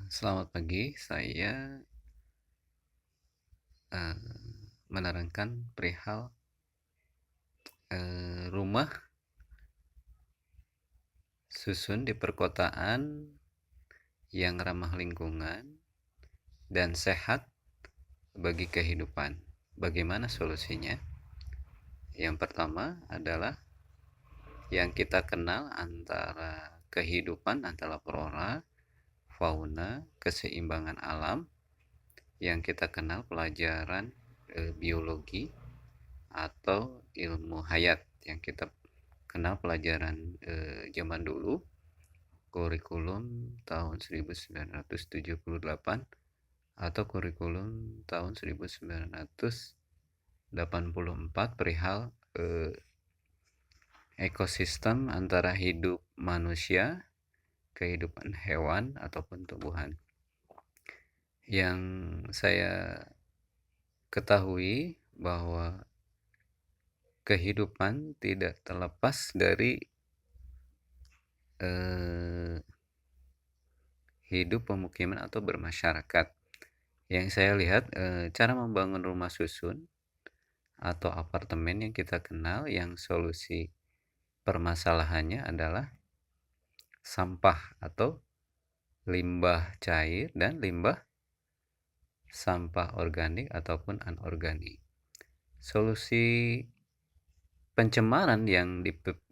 Selamat pagi, saya menerangkan perihal rumah susun di perkotaan yang ramah lingkungan dan sehat bagi kehidupan. Bagaimana solusinya? Yang pertama adalah yang kita kenal antara kehidupan antara flora, fauna, keseimbangan alam, yang kita kenal pelajaran biologi atau ilmu hayat yang kita kenal pelajaran zaman dulu, kurikulum tahun 1978 atau kurikulum tahun 1984 perihal ekosistem antara hidup manusia, kehidupan hewan ataupun tumbuhan. Yang saya ketahui bahwa kehidupan tidak terlepas dari hidup pemukiman atau bermasyarakat. Yang saya lihat cara membangun rumah susun atau apartemen yang kita kenal, yang solusi permasalahannya adalah sampah atau limbah cair dan limbah sampah organik ataupun anorganik. Solusi pencemaran yang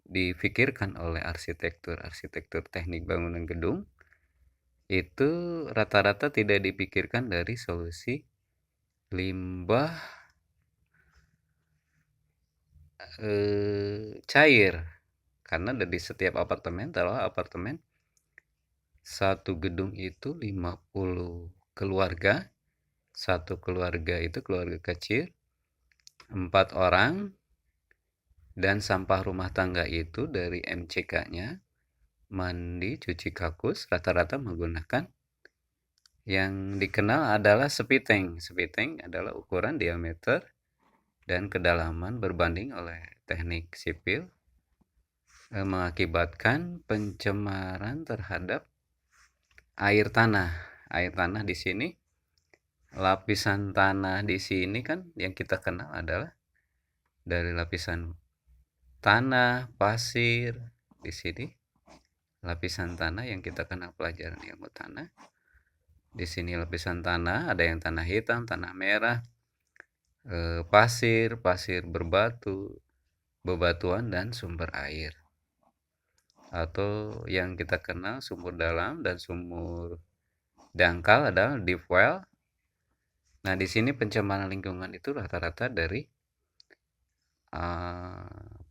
difikirkan oleh arsitektur teknik bangunan gedung itu rata-rata tidak dipikirkan dari solusi limbah cair, karena dari setiap apartemen, taruh apartemen satu gedung itu 50 keluarga, satu keluarga itu keluarga kecil 4 orang, dan sampah rumah tangga itu dari MCK-nya mandi, cuci kakus, rata-rata menggunakan yang dikenal adalah sepiteng. Sepiteng adalah ukuran diameter dan kedalaman berbanding oleh teknik sipil, mengakibatkan pencemaran terhadap air tanah. Air tanah di sini, lapisan tanah di sini kan yang kita kenal adalah dari lapisan tanah, pasir. Di sini lapisan tanah yang kita kenal pelajaran ilmu tanah. Di sini lapisan tanah ada yang tanah hitam, tanah merah, pasir, pasir berbatu, bebatuan, dan sumber air. Atau yang kita kenal sumur dalam dan sumur dangkal adalah deep well. Nah, di sini pencemaran lingkungan itu rata-rata dari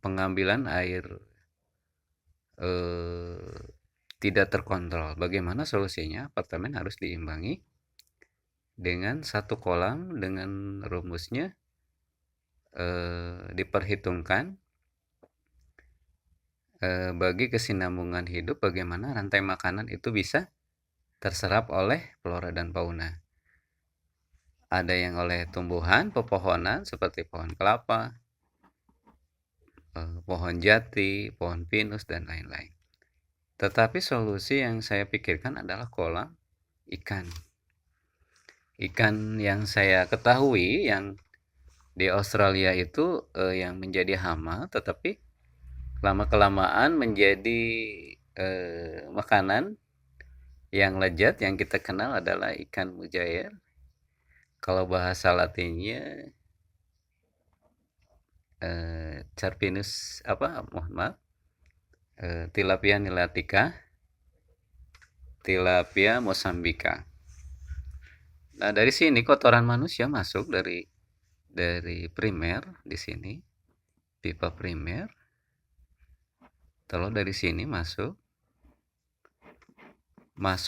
pengambilan air tidak terkontrol. Bagaimana solusinya? Apartemen harus diimbangi dengan satu kolam dengan rumusnya diperhitungkan bagi kesinambungan hidup, bagaimana rantai makanan itu bisa terserap oleh flora dan fauna. Ada yang oleh tumbuhan, pepohonan seperti pohon kelapa, pohon jati, pohon pinus, dan lain-lain. Tetapi solusi yang saya pikirkan adalah kolam ikan. Ikan yang saya ketahui yang di Australia itu yang menjadi hama, tetapi lama-kelamaan menjadi makanan yang lezat yang kita kenal adalah ikan mujair. Kalau bahasa latinnya Carpinus mohon maaf, Tilapia nilatica, Tilapia mosambika. Nah, dari sini kotoran manusia masuk dari primer di sini, pipa primer. Telur dari sini masuk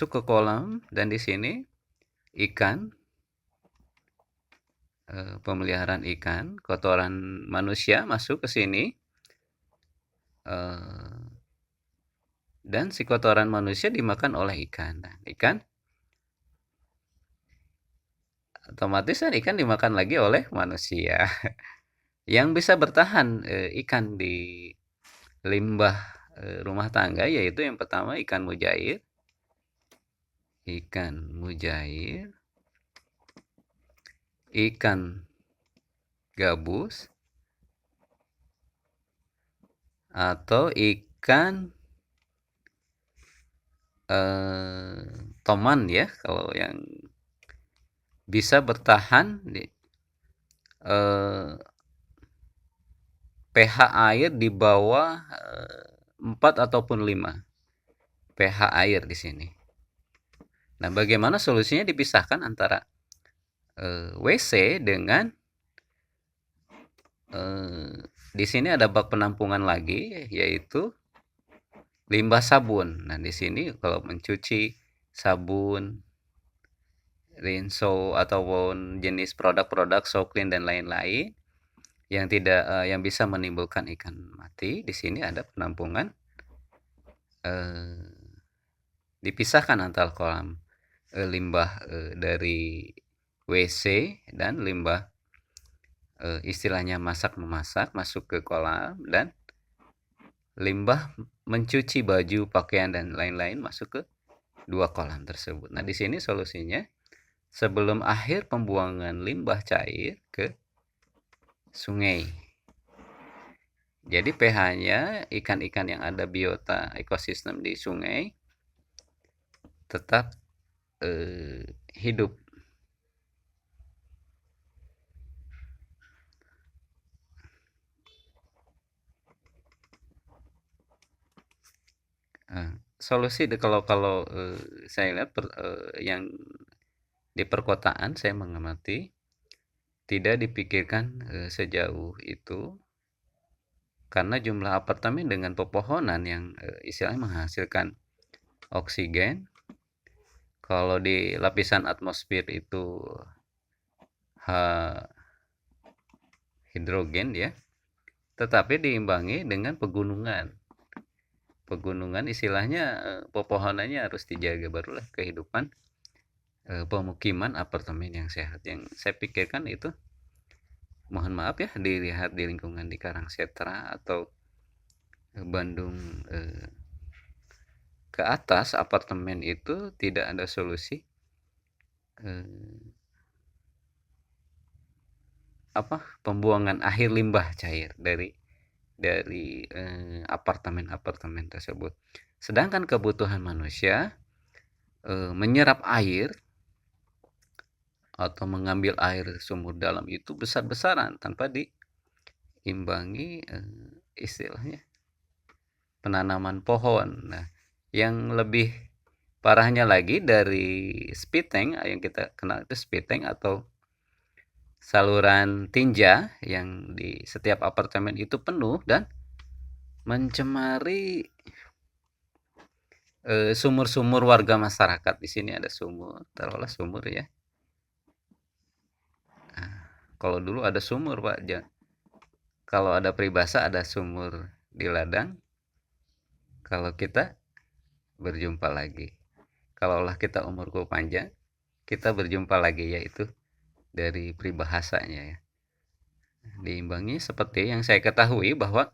ke kolam, dan di sini ikan, pemeliharaan ikan, kotoran manusia masuk ke sini, dan si kotoran manusia dimakan oleh ikan. Nah, ikan otomatis kan ikan dimakan lagi oleh manusia. Yang bisa bertahan ikan di limbah rumah tangga yaitu yang pertama ikan mujair, ikan mujair, ikan gabus, atau ikan toman ya, kalau yang bisa bertahan di pH air di bawah 4 ataupun 5 pH air di sini. Nah, bagaimana solusinya? Dipisahkan antara WC dengan di sini ada bak penampungan lagi, yaitu limbah sabun. Nah, di sini kalau mencuci sabun, rinso ataupun jenis produk-produk Soklin dan lain-lain yang tidak yang bisa menimbulkan ikan mati, di sini ada penampungan dipisahkan antara kolam limbah dari WC dan limbah istilahnya masak memasak masuk ke kolam, dan limbah mencuci baju, pakaian dan lain-lain masuk ke dua kolam tersebut. Nah, di sini solusinya sebelum akhir pembuangan limbah cair ke sungai. Jadi pH-nya ikan-ikan yang ada biota ekosistem di sungai tetap hidup. Solusi kalau kalau saya lihat yang di perkotaan saya mengamati tidak dipikirkan sejauh itu, karena jumlah apartemen dengan pepohonan yang istilahnya menghasilkan oksigen, kalau di lapisan atmosfer itu hidrogen ya, tetapi diimbangi dengan pegunungan. Pegunungan istilahnya pepohonannya harus dijaga, barulah kehidupan pemukiman apartemen yang sehat. Yang saya pikirkan itu, mohon maaf ya, dilihat di lingkungan di Karangsetra atau Bandung ke atas apartemen itu tidak ada solusi pembuangan akhir limbah cair dari apartemen-apartemen tersebut. Sedangkan kebutuhan manusia menyerap air atau mengambil air sumur dalam itu besar-besaran tanpa diimbangi istilahnya penanaman pohon. Nah, yang lebih parahnya lagi dari speed tank yang kita kenal itu speed tank atau saluran tinja yang di setiap apartemen itu penuh dan mencemari sumur-sumur warga masyarakat. Di sini ada sumur, taruhlah sumur ya. Nah, kalau dulu ada sumur Pak, kalau ada peribahasa ada sumur di ladang, kalau kita berjumpa lagi. Kalaulah kita umurku panjang, kita berjumpa lagi, yaitu dari peribahasanya ya. Diimbangi seperti yang saya ketahui bahwa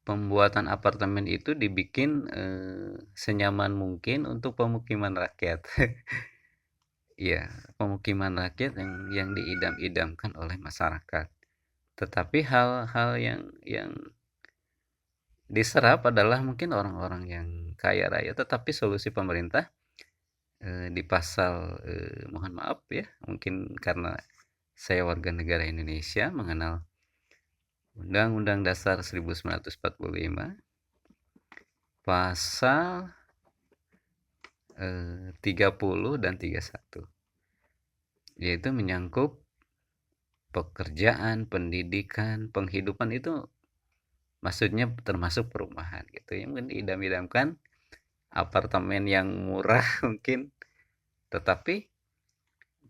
pembuatan apartemen itu dibikin senyaman mungkin untuk pemukiman rakyat. Iya, pemukiman rakyat yang diidam-idamkan oleh masyarakat. Tetapi hal-hal yang diserap adalah mungkin orang-orang yang kaya raya, tetapi solusi pemerintah di pasal mohon maaf ya, mungkin karena saya warga negara Indonesia mengenal Undang-Undang Dasar 1945 pasal 30 dan 31, yaitu menyangkut pekerjaan, pendidikan, penghidupan, itu maksudnya termasuk perumahan gitu ya. Mungkin diidam-idamkan apartemen yang murah mungkin, tetapi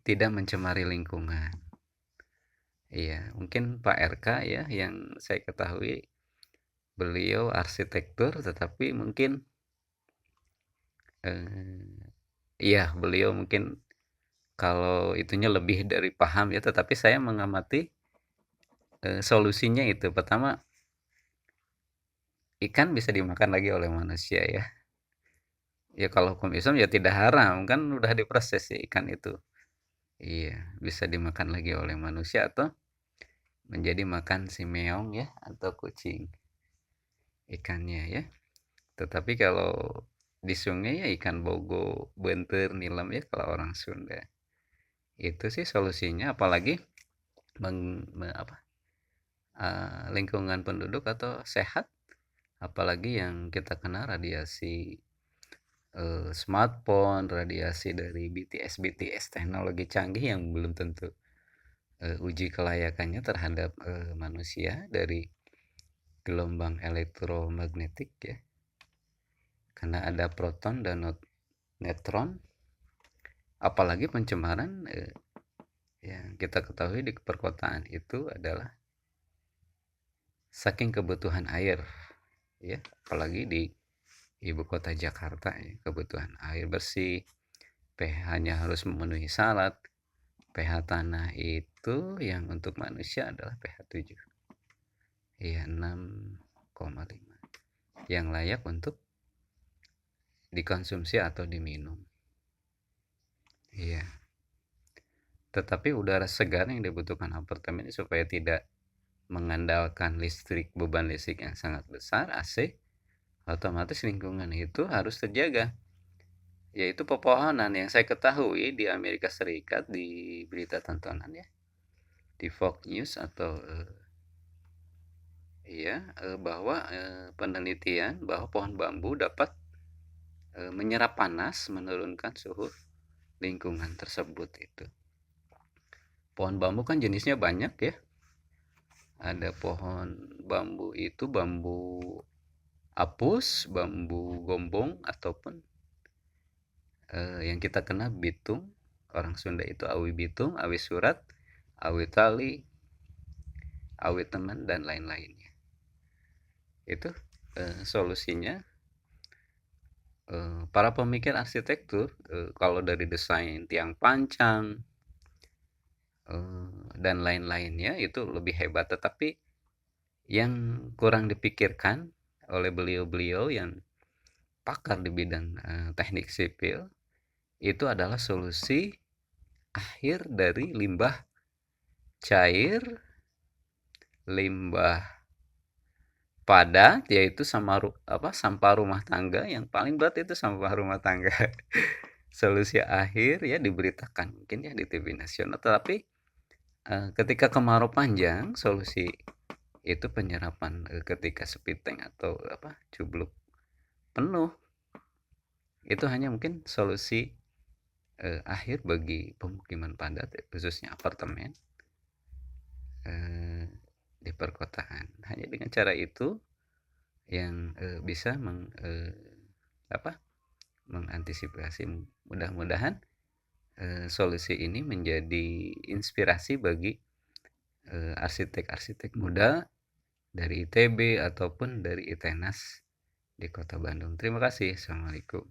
tidak mencemari lingkungan. Iya, mungkin Pak RK ya, yang saya ketahui beliau arsitektur, tetapi mungkin iya, beliau mungkin kalau itunya lebih dari paham ya, tetapi saya mengamati solusinya itu. Pertama, ikan bisa dimakan lagi oleh manusia ya. Ya kalau hukum Islam ya tidak haram, kan udah diproses ya ikan itu. Iya, bisa dimakan lagi oleh manusia atau menjadi makan si meong ya atau kucing ikannya ya. Tetapi kalau di sungai ya ikan bogo, bentir, nilam ya kalau orang Sunda. Itu sih solusinya apalagi apa lingkungan penduduk atau sehat apalagi yang kita kena radiasi smartphone, radiasi dari BTS teknologi canggih yang belum tentu uji kelayakannya terhadap manusia dari gelombang elektromagnetik ya, karena ada proton dan neutron, apalagi pencemaran yang kita ketahui di perkotaan itu adalah saking kebutuhan air ya, apalagi di ibu kota Jakarta ya, kebutuhan air bersih, pH-nya harus memenuhi syarat. pH tanah itu yang untuk manusia adalah pH 7. Iya, 6,5. Yang layak untuk dikonsumsi atau diminum. Iya. Tetapi udara segar yang dibutuhkan apartemen supaya tidak mengandalkan listrik, beban listrik yang sangat besar, AC, otomatis lingkungan itu harus terjaga. Yaitu pepohonan yang saya ketahui di Amerika Serikat di berita tontonan ya, di Fox News atau bahwa penelitian bahwa pohon bambu dapat menyerap panas, menurunkan suhu lingkungan tersebut itu. Pohon bambu kan jenisnya banyak ya. Ada pohon bambu itu bambu apus, bambu gombong ataupun yang kita kenal bitung. Orang Sunda itu awi bitung, awi surat, awi tali, awi teman dan lain-lainnya. Itu solusinya. Para pemikir arsitektur kalau dari desain tiang pancang dan lain-lainnya itu lebih hebat, tetapi yang kurang dipikirkan oleh beliau-beliau yang pakar di bidang teknik sipil itu adalah solusi akhir dari limbah cair, limbah padat, yaitu sampah rumah tangga. Yang paling berat itu sampah rumah tangga. Solusi akhir ya diberitakan mungkin ya di TV nasional, tetapi ketika kemarau panjang solusi itu penyerapan ketika sepiteng atau cubluk penuh, itu hanya mungkin solusi akhir bagi pemukiman padat khususnya apartemen di perkotaan. Hanya dengan cara itu yang bisa mengantisipasi. Mudah-mudahan solusi ini menjadi inspirasi bagi arsitek-arsitek muda dari ITB ataupun dari ITENAS di Kota Bandung. Terima kasih. Assalamualaikum.